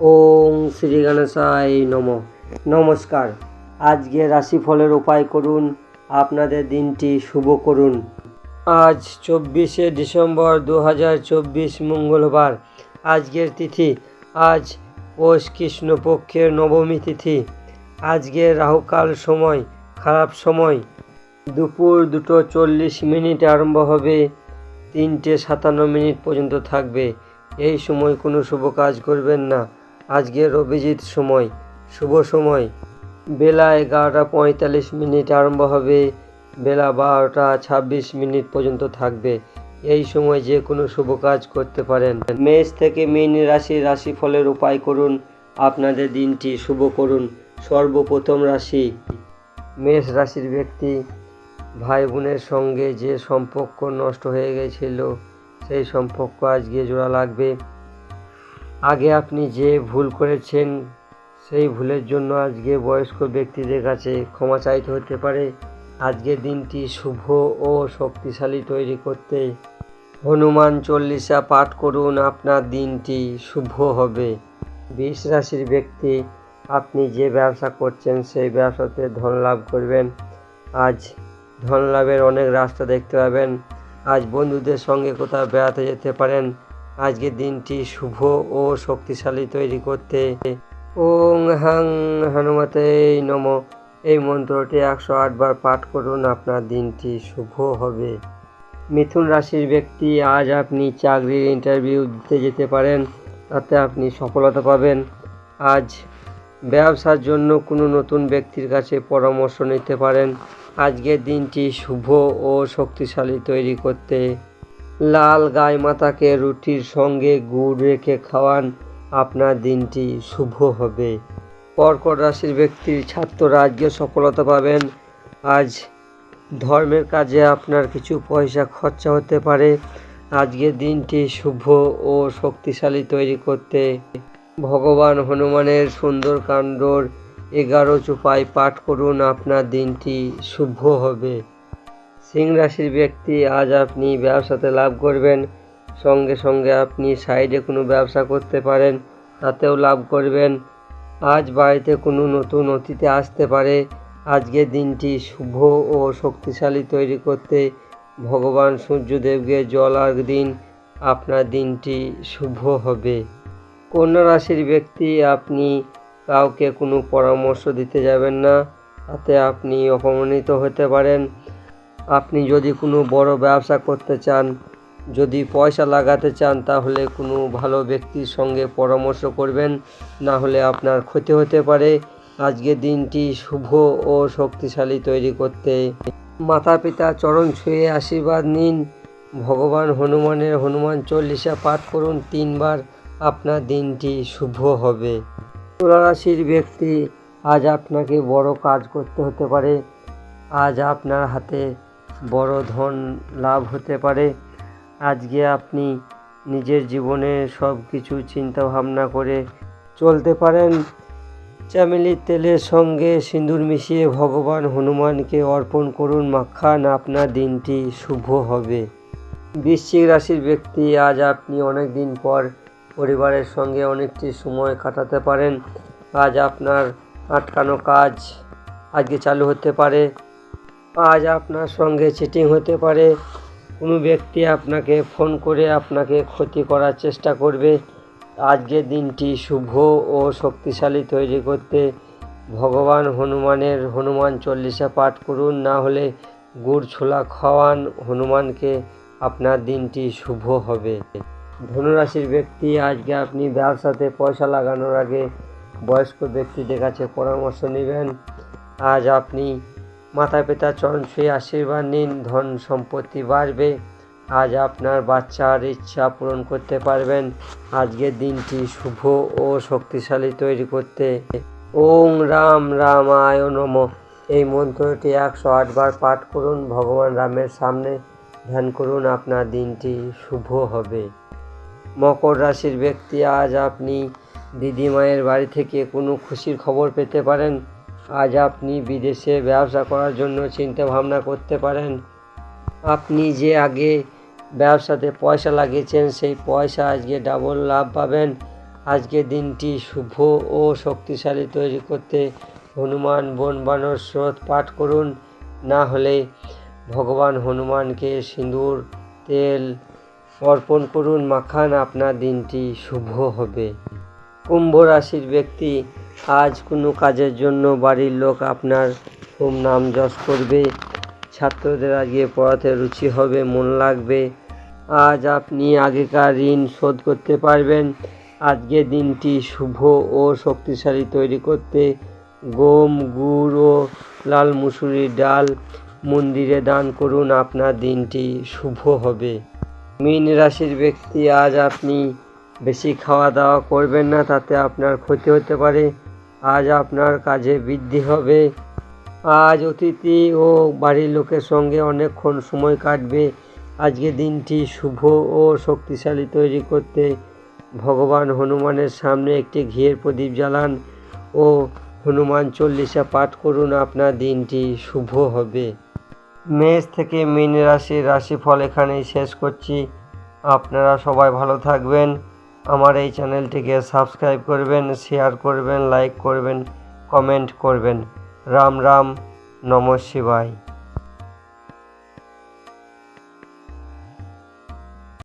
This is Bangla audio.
ওং শ্রী গণেশায় নমঃ। নমস্কার। আজকে রাশিফলের উপায় করুন, আপনাদের দিনটি শুভ করুন। আজ 24শে ডিসেম্বর 2024 মঙ্গলবার। আজকের তিথি আজ পৌষ কৃষ্ণপক্ষের নবমী তিথি। আজকে রাহুকাল সময়, খারাপ সময় দুপুর 2:40 আরম্ভ হবে, 3:57 পর্যন্ত থাকবে। এই সময় কোনো শুভ কাজ করবেন না। আজকে অভিজিৎ সময়, শুভ সময় বেলা 11:45 আরম্ভ হবে, বেলা 12:26 পর্যন্ত থাকবে। এই সময় যে কোনো শুভ কাজ করতে পারেন। মেষ থেকে মীন রাশির রাশিফলের উপায় করুন, আপনাদের দিনটি শুভ করুন। সর্বপ্রথম রাশি মেষ রাশির ব্যক্তি। ভাই বোনের সঙ্গে যে সম্পর্ক নষ্ট হয়ে গেছিল, সেই সম্পর্ক আজকে জোড়া লাগবে। আগে আপনি যে ভুল করেছেন, সেই ভুলের জন্য আজকে বয়স্ক ব্যক্তিদের কাছে ক্ষমা চাইতে হতে পারে। আজকের দিনটি শুভ ও শক্তিশালী তৈরি করতে হনুমান চল্লিশা পাঠ করুন, আপনার দিনটি শুভ হবে। বৃষ রাশির ব্যক্তি, আপনি যে ব্যবসা করছেন সেই ব্যবসাতে ধন লাভ করবেন। আজ ধন লাভের অনেক রাস্তা দেখতে পাবেন। আজ বন্ধুদের সঙ্গে কোথাও বেড়াতে যেতে পারেন। আজকের দিনটি শুভ ও শক্তিশালী তৈরি করতে ওং হাং হনুমতে নমঃ এই মন্ত্রটি 108 বার পাঠ করুন, আপনার দিনটি শুভ হবে। মিথুন রাশির ব্যক্তি, আজ আপনি চাকরির ইন্টারভিউ দিতে যেতে পারেন, তাতে আপনি সফলতা পাবেন। আজ ব্যবসার জন্য কোনো নতুন ব্যক্তির কাছে পরামর্শ নিতে পারেন। আজকের দিনটি শুভ ও শক্তিশালী তৈরি করতে লাল গাই মাতাকে রুটির সঙ্গে গুড় রেখে খাওয়ান, আপনার দিনটি শুভ হবে। কর্কট রাশির ব্যক্তির ছাত্ররা আজকে সফলতা পাবেন। আজ ধর্মের কাজে আপনার কিছু পয়সা খরচা হতে পারে। আজকের দিনটি শুভ ও শক্তিশালী তৈরি করতে ভগবান হনুমানের সুন্দরকাণ্ডর 11 চুপাই পাঠ করুন, আপনার দিনটি শুভ হবে। সিংহ রাশির ব্যক্তি, আজ আপনি ব্যবসাতে লাভ করবেন। সঙ্গে সঙ্গে আপনি সাইডে কোনো ব্যবসা করতে পারেন, তাতেও লাভ করবেন। আজ বাড়িতে কোনো নতুন অতিথি আসতে পারে। আজকের দিনটি শুভ ও শক্তিশালী তৈরি করতে ভগবান সূর্যদেবকে জল আর্ঘ্য দিন, আপনার দিনটি শুভ হবে। কন্যা রাশির ব্যক্তি, আপনি কাউকে কোনো পরামর্শ দিতে যাবেন না, তাতে আপনি অপমানিত হতে পারেন। আপনি যদি কোনো বড় ব্যবসা করতে চান, যদি পয়সা লাগাতে চান, তাহলে কোনো ভালো ব্যক্তির সঙ্গে পরামর্শ করবেন, না হলে আপনার ক্ষতি হতে পারে। আজকের দিনটি শুভ ও শক্তিশালী তৈরি করতে মাতা পিতা চরণ ছুঁয়ে আশীর্বাদ নিন। ভগবান হনুমানের হনুমান চল্লিশা পাঠ করুন 3 বার, আপনার দিনটি শুভ হবে। তুলা রাশির ব্যক্তি, আজ আপনাকে বড় কাজ করতে হতে পারে। আজ আপনার হাতে বড় ধন লাভ হতে পারে। আজকে আপনি নিজের জীবনে সব কিছু চিন্তা ভাবনা করে চলতে পারেন। চামেলির তেলের সঙ্গে সিঁদুর মিশিয়ে ভগবান হনুমানকে অর্পণ করুন, মাখান, আপনার দিনটি শুভ হবে। বৃশ্চিক রাশির ব্যক্তি, আজ আপনি অনেক দিন পর পরিবারের সঙ্গে অনেকটি সময় কাটাতে পারেন। আজ আপনার আটকানো কাজ আজকে চালু হতে পারে। আজ আপনার সঙ্গে চিটিং হতে পারে। কোনো ব্যক্তি আপনাকে ফোন করে আপনাকে ক্ষতি করার চেষ্টা করবে। আজকের দিনটি শুভ ও শক্তিশালী তৈরি করতে ভগবান হনুমানের হনুমান চল্লিশা পাঠ করুন, না হলে গুড় ছোলা খাওয়ান হনুমানকে, আপনার দিনটি শুভ হবে। ধনুরাশির ব্যক্তি, আজকে আপনি ব্যবসাতে পয়সা লাগানোর আগে বয়স্ক ব্যক্তিদের কাছে পরামর্শ নেবেন। আজ আপনি মাতা পিতার চরণ ছুঁয়ে আশীর্বাদ নিন, ধন সম্পত্তি বাড়বে। আজ আপনার বাচ্চার ইচ্ছা পূরণ করতে পারবেন। আজকের দিনটি শুভ ও শক্তিশালী তৈরি করতে ওং রাম রামায় নমঃ এই মন্ত্রটি 108 বার পাঠ করুন, ভগবান রামের সামনে ধ্যান করুন, আপনার দিনটি শুভ হবে। মকর রাশির ব্যক্তি, আজ আপনি দিদিমায়ের বাড়ি থেকে কোনো খুশির খবর পেতে পারেন। আজ আপনি বিদেশে ব্যবসা করার জন্য চিন্তা ভাবনা করতে পারেন। আপনি যে আগে ব্যবসাতে পয়সা লাগিয়েছেন, সেই পয়সা আজকে ডাবল লাভ পাবেন। আজকের দিনটি শুভ ও শক্তিশালী তৈরি করতে হনুমান বন বানর স্রোত পাঠ করুন। না হলে ভগবান হনুমানকে সিঁদুর তেল অর্পণ করুন, মাখান, আপনার দিনটি শুভ হবে। কুম্ভ রাশির ব্যক্তি, আজ কোনো কাজের জন্য বাড়ির লোক আপনার খুব নাম যশ করবে। ছাত্রদের আজকে পড়াতে রুচি হবে, মন লাগবে। আজ আপনি আগেকার ঋণ শোধ করতে পারবেন। আজকের দিনটি শুভ ও শক্তিশালী তৈরি করতে গম, গুড় ও লাল মুসুরির ডাল মন্দিরে দান করুন, আপনার দিনটি শুভ হবে। মীন রাশির ব্যক্তি, আজ আপনি বেশি খাওয়া দাওয়া করবেন না, তাতে আপনার ক্ষতি হতে পারে। আজ আপনার কাজে বৃদ্ধি হবে। আজ অতিথি ও বাড়ির লোকের সঙ্গে অনেকক্ষণ সময় কাটবে। আজকের দিনটি শুভ ও শক্তিশালী তৈরি করতে ভগবান হনুমানের সামনে একটি ঘিয়ের প্রদীপ জ্বালান ও হনুমান চল্লিশা পাঠ করুন, আপনার দিনটি শুভ হবে। মেষ থেকে মীন রাশির রাশিফল এখানেই শেষ করছি। আপনারা সবাই ভালো থাকবেন। আমার এই চ্যানেলটিকে সাবস্ক্রাইব করবেন, শেয়ার করবেন, লাইক করবেন, কমেন্ট করবেন। রাম রাম, নমঃ শিবায়।